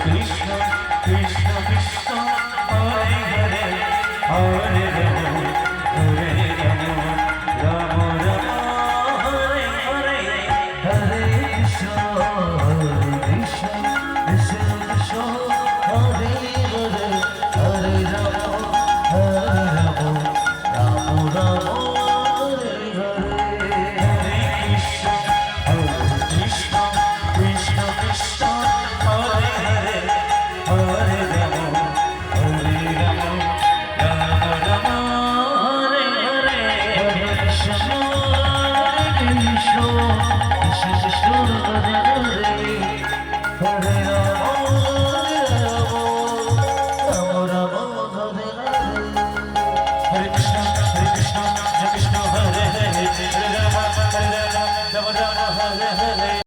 Krishna Krishna Krishna Hare Hare Hare Ram Hare Ram Ram Ram Hare Hare Hare Krishna Krishna Krishna Krishna Hare Hare Hare Ram Ram Ram Hare Hare Hare Krishna Krishna Krishna Krishna Hare Hare Hare Ram Ram Ram Hare Hare Hare Krishna Krishna Krishna Krishna Hare Hare Hare Ram Ram Ram Hare Hare Hare Krishna Krishna